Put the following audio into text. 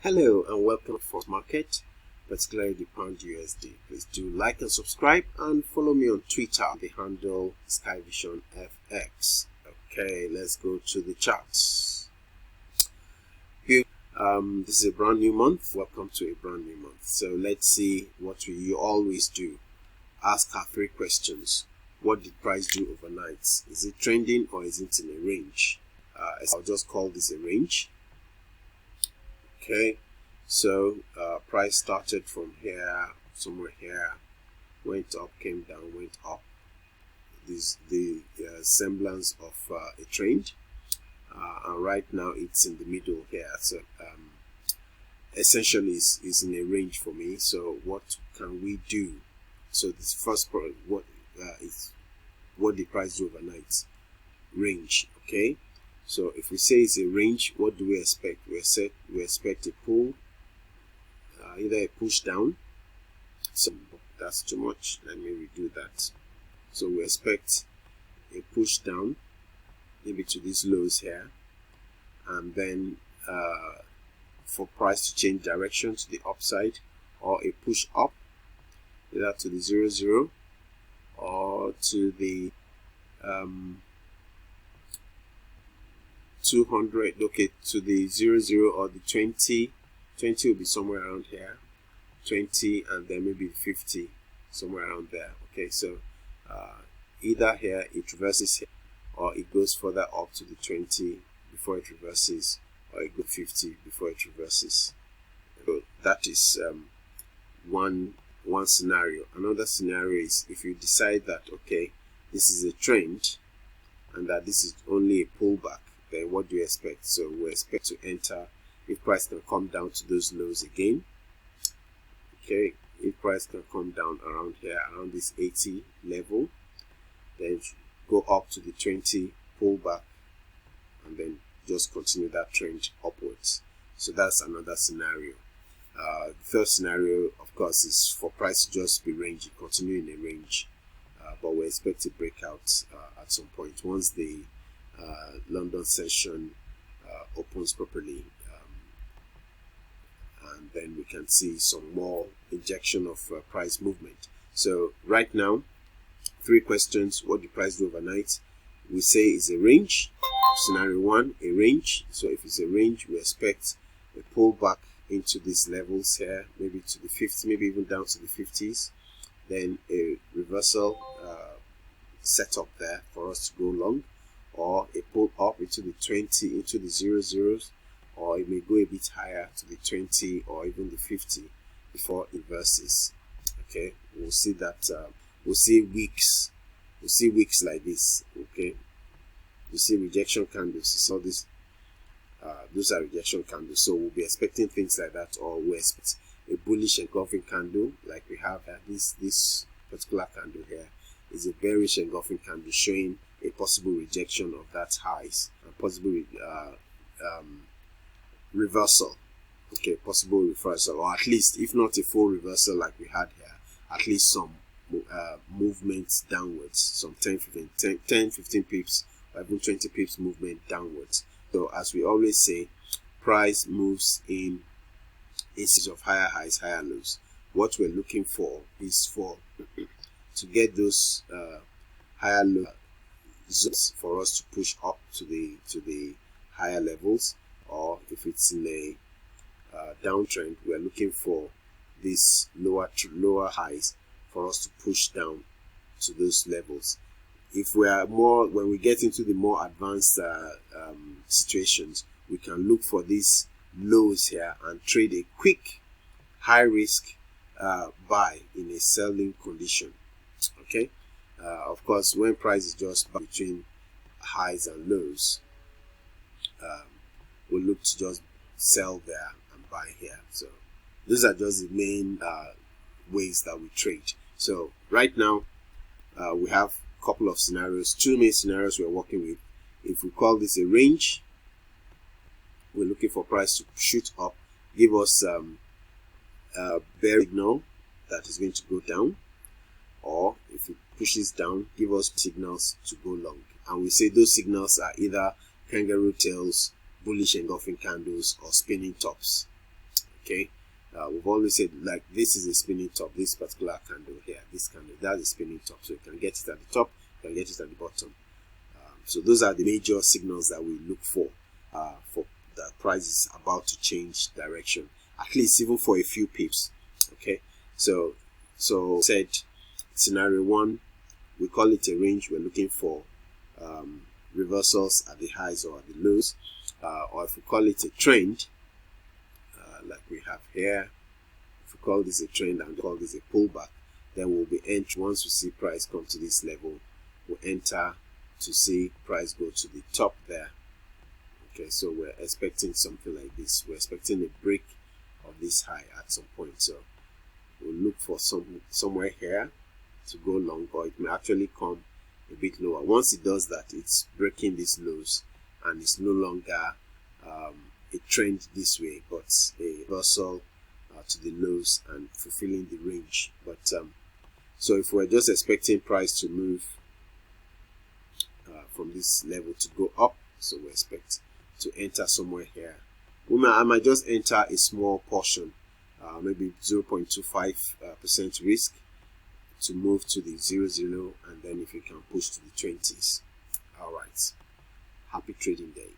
Hello and welcome to Forex Market, particularly the Pound USD. Please do like and subscribe and follow me on Twitter. The handle SkyVisionFX. Okay, let's go to the charts. This is a brand new month. Welcome to a brand new month. So let's see what we always do. Ask our three questions. What did price do overnight? Is it trending or is it in a range? I'll just call this a range. Okay, so price started from here, somewhere here, went up, came down, went up. This the semblance of a trend, and right now it's in the middle here. So essentially is in a range for me. So what can we do? So this first part, what did price do overnight? Range. Okay. So if we say it's a range, what do we expect? We expect a pull, either a push down. So that's too much. Let me redo that. So we expect a push down, maybe to these lows here, and then for price to change direction to the upside, or a push up, either to the 0 or to the 200, okay, to the 0 or the 20 will be somewhere around here, 20, and then maybe 50 somewhere around there. Okay, so either here it reverses here, or it goes further up to the 20 before it reverses, or it goes 50 before it reverses. So that is one scenario. Another scenario is if you decide that, okay, this is a trend and that this is only a pullback, then what do you expect? So we expect to enter if price can come down to those lows again. Okay, if price can come down around here, around this 80 level, then go up to the 20, pull back, and then just continue that trend upwards. So that's another scenario. The third scenario, of course, is for price to just be ranging, continue in a range, but we expect a breakout at some point once the London session opens properly, and then we can see some more injection of price movement. So right now, three questions. What did price do overnight? We say is a range. Scenario one, a range. So if it's a range, we expect a pullback into these levels here, maybe to the 50, maybe even down to the 50s, then a reversal setup there for us to go long, or a pull up into the 20, into the 00s, or it may go a bit higher to the 20 or even the 50 before it reverses. Okay, we'll see that. We'll see weeks like this. Okay, you see rejection candles. You saw this. Those are rejection candles. So we'll be expecting things like that, or we expect a bullish engulfing candle like we have here. This particular candle here is a bearish engulfing candle showing a possible rejection of that highs, and possible reversal. Okay, possible reversal, or at least, if not a full reversal like we had here, at least some movements downwards, some 10 15 pips or even 20 pips movement downwards. So as we always say, price moves in a series of higher highs, higher lows. What we're looking for is to get those higher low zones for us to push up to the higher levels, or if it's in a downtrend, we're looking for these lower highs for us to push down to those levels. If we are more, when we get into the more advanced situations, we can look for these lows here and trade a quick high risk buy in a selling condition. Okay, of course, when price is just between highs and lows, we'll look to just sell there and buy here. So those are just the main ways that we trade. So right now we have a couple of scenarios, two main scenarios we're working with. If we call this a range, we're looking for price to shoot up, give us a bear signal that is going to go down, or if it pushes down, give us signals to go long. And we say those signals are either kangaroo tails, bullish engulfing candles, or spinning tops. Okay, we've always said like this is a spinning top, this particular candle here, this candle, that's a spinning top, so you can get it at the top, you can get it at the bottom. So those are the major signals that we look for the price is about to change direction, at least even for a few pips. Okay, so said scenario 1, we call it a range. We're looking for reversals at the highs or at the lows, or if we call it a trend, like we have here, if we call this a trend and call this a pullback, then we'll be entering. Once we see price come to this level, we'll enter to see price go to the top there. Okay, so we're expecting something like this. We're expecting a break of this high at some point, so we'll look for somewhere here to go long, or it may actually come a bit lower. Once it does that, it's breaking these lows and it's no longer a trend this way, but a reversal to the lows and fulfilling the range. But so if we're just expecting price to move from this level to go up, so we expect to enter somewhere here. I might just enter a small portion, maybe 0.25% risk, to move to the 00, and then if you can push to the 20s. All right, happy trading day.